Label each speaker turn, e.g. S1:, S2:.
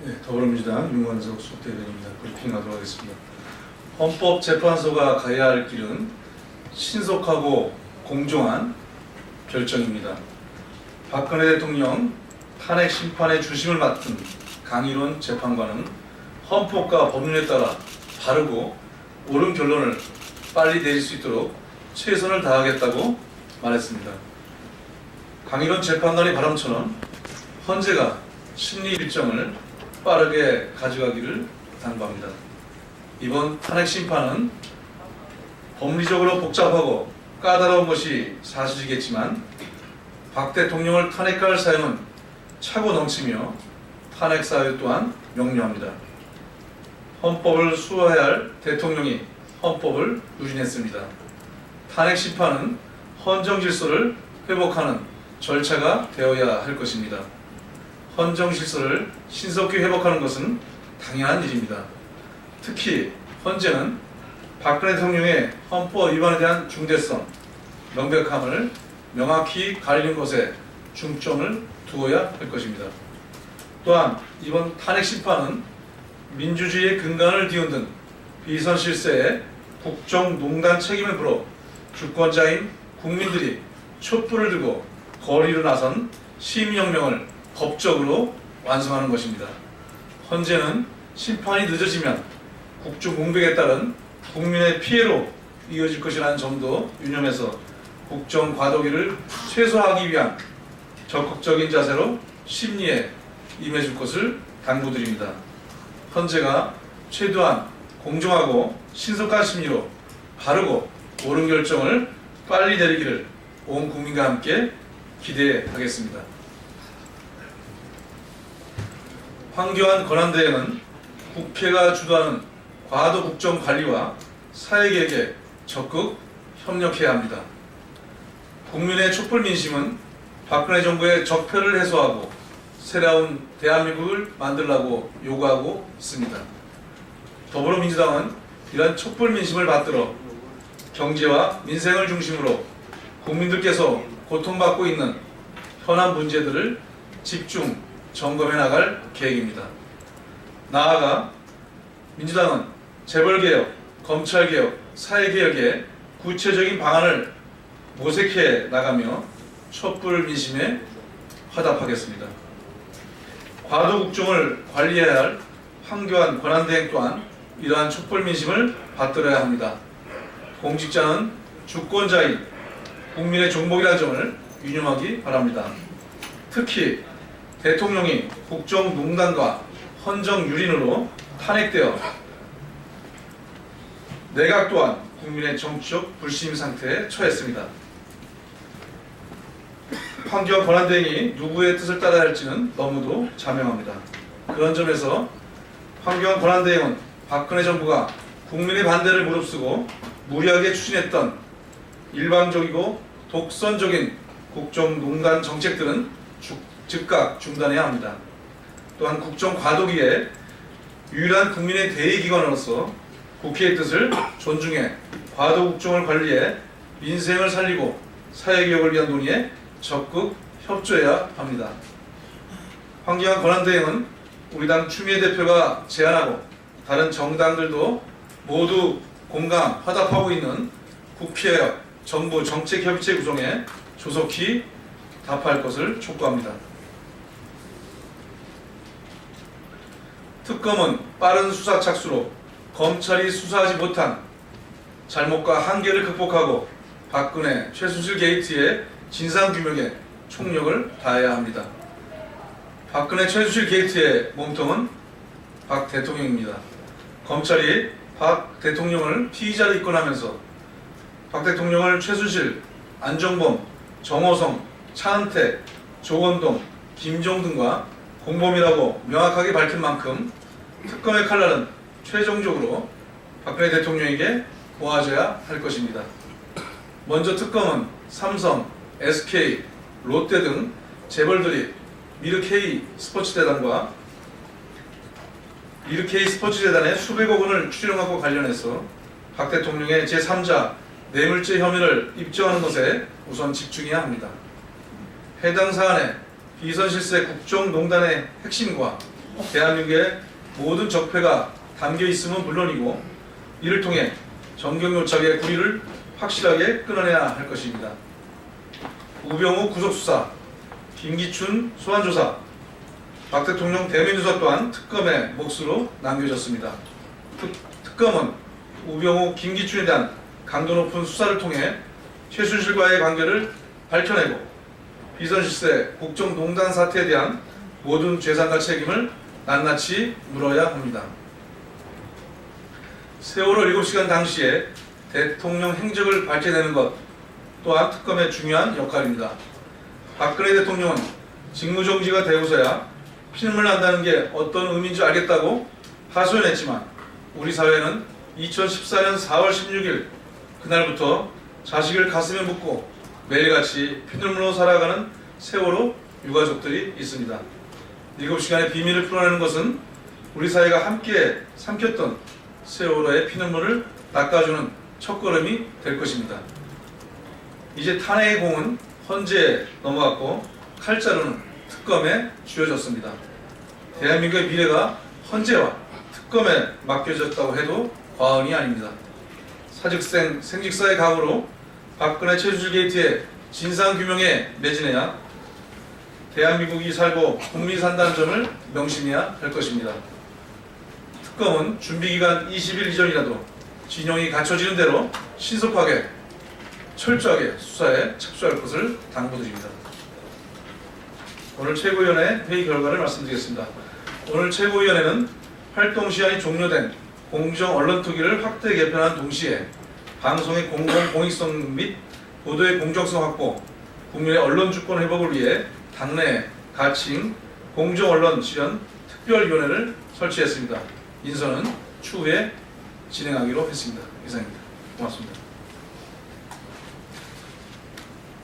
S1: 네, 더불어민주당 윤관석 수대변입니다. 브리핑하도록 하겠습니다. 헌법재판소가 가야 할 길은 신속하고 공정한 결정입니다. 박근혜 대통령 탄핵 심판의 주심을 맡은 강일원 재판관은 헌법과 법률에 따라 바르고 옳은 결론을 빨리 내릴 수 있도록 최선을 다하겠다고 말했습니다. 강일원 재판관의 바람처럼 헌재가 심리 일정을 빠르게 가져가기를 당부합니다. 이번 탄핵 심판은 법리적으로 복잡하고 까다로운 것이 사실이겠지만 박 대통령을 탄핵할 사유는 차고 넘치며 탄핵 사유 또한 명료합니다. 헌법을 수호해야 할 대통령이 헌법을 유린했습니다. 탄핵 심판은 헌정 질서를 회복하는 절차가 되어야 할 것입니다. 헌정 질서를 신속히 회복하는 것은 당연한 일입니다. 특히 헌재는 박근혜 대통령의 헌법 위반에 대한 중대성, 명백함을 명확히 가리는 것에 중점을 두어야 할 것입니다. 또한 이번 탄핵 심판은 민주주의의 근간을 뒤흔든 비선 실세에 국정농단 책임을 물어 주권자인 국민들이 촛불을 들고 거리로 나선 시민혁명을 법적으로 완성하는 것입니다. 헌재는 심판이 늦어지면 국주 공백에 따른 국민의 피해로 이어질 것이라는 점도 유념해서 국정 과도기를 최소화하기 위한 적극적인 자세로 심리에 임해줄 것을 당부드립니다. 헌재가 최대한 공정하고 신속한 심리로 바르고 옳은 결정을 빨리 내리기를 온 국민과 함께 기대하겠습니다. 황교안 권한대행은 국회가 주도하는 과도 국정 관리와 사회개혁에 적극 협력해야 합니다. 국민의 촛불 민심은 박근혜 정부의 적폐를 해소하고 새로운 대한민국을 만들라고 요구하고 있습니다. 더불어민주당은 이런 촛불 민심을 받들어 경제와 민생을 중심으로 국민들께서 고통받고 있는 현안 문제들을 집중 점검해 나갈 계획입니다. 나아가 민주당은 재벌개혁, 검찰개혁, 사회개혁에 구체적인 방안을 모색해 나가며 촛불 민심에 화답하겠습니다. 과도국정을 관리해야 할 황교안 권한대행 또한 이러한 촛불 민심을 받들어야 합니다. 공직자는 주권자인 국민의 종목이라는 점을 유념하기 바랍니다. 특히 대통령이 국정농단과 헌정유린으로 탄핵되어 내각 또한 국민의 정치적 불신 상태에 처했습니다. 황교안 권한대행이 누구의 뜻을 따라야 할지는 너무도 자명합니다. 그런 점에서 황교안 권한대행은 박근혜 정부가 국민의 반대를 무릅쓰고 무리하게 추진했던 일방적이고 독선적인 국정농단 정책들은 즉각 중단해야 합니다. 또한 국정 과도기에 유일한 국민의 대의기관으로서 국회의 뜻을 존중해 과도국정을 관리해 민생을 살리고 사회개혁을 위한 논의에 적극 협조해야 합니다. 황교안 권한대행은 우리 당 추미애 대표가 제안하고 다른 정당들도 모두 공감, 화답하고 있는 국회 정부 정책협의체 구성에 조속히 답할 것을 촉구합니다. 특검은 빠른 수사 착수로 검찰이 수사하지 못한 잘못과 한계를 극복하고 박근혜, 최순실 게이트의 진상규명에 총력을 다해야 합니다. 박근혜, 최순실 게이트의 몸통은 박 대통령입니다. 검찰이 박 대통령을 피의자로 입건하면서 박 대통령을 최순실, 안종범, 정호성, 차은택, 조원동, 김종 등과 공범이라고 명확하게 밝힌 만큼 특검의 칼날은 최종적으로 박근혜 대통령에게 모아져야 할 것입니다. 먼저 특검은 삼성, SK, 롯데 등 재벌들이 미르K 스포츠재단과 미르K 스포츠재단의 수백억 원을 추정하고 관련해서 박 대통령의 제3자 뇌물죄 혐의를 입증하는 것에 우선 집중해야 합니다. 해당 사안에 비선실세 국정농단의 핵심과 대한민국의 모든 적폐가 담겨 있음은 물론이고 이를 통해 정경유착의 구리를 확실하게 끊어내야 할 것입니다. 우병우 구속수사, 김기춘 소환조사, 박 대통령 대면조사 또한 특검의 몫으로 남겨졌습니다. 특검은 우병우, 김기춘에 대한 강도 높은 수사를 통해 최순실과의 관계를 밝혀내고 비선실세 국정농단 사태에 대한 모든 죄상과 책임을 낱낱이 물어야 합니다. 세월호 7시간 당시에 대통령 행적을 밝혀내는 것 또한 특검의 중요한 역할입니다. 박근혜 대통령은 직무정지가 되고서야 피눈물 난다는 게 어떤 의미인지 알겠다고 하소연했지만 우리 사회는 2014년 4월 16일 그날부터 자식을 가슴에 묻고 매일같이 피눈물로 살아가는 세월호 유가족들이 있습니다. 7시간의 비밀을 풀어내는 것은 우리 사회가 함께 삼켰던 세월호의 피눈물을 닦아주는 첫걸음이 될 것입니다. 이제 탄핵의 공은 헌재에 넘어갔고 칼자루는 특검에 쥐어졌습니다. 대한민국의 미래가 헌재와 특검에 맡겨졌다고 해도 과언이 아닙니다. 사직생 생직사의 각오로 박근혜 최순실 게이트의 진상규명에 매진해야 대한민국이 살고 국민이 산다는 점을 명심해야 할 것입니다. 특검은 준비기간 20일 이전이라도 진영이 갖춰지는 대로 신속하게 철저하게 수사에 착수할 것을 당부드립니다. 오늘 최고위원회 회의 결과를 말씀드리겠습니다. 오늘 최고위원회는 활동 시한이 종료된 공정 언론 투기를 확대 개편한 동시에 방송의 공익성 및 보도의 공정성 확보, 국민의 언론 주권 회복을 위해 당내 가칭 공정 언론 실현 특별위원회를 설치했습니다. 인선은 추후에 진행하기로 했습니다. 이상입니다. 고맙습니다.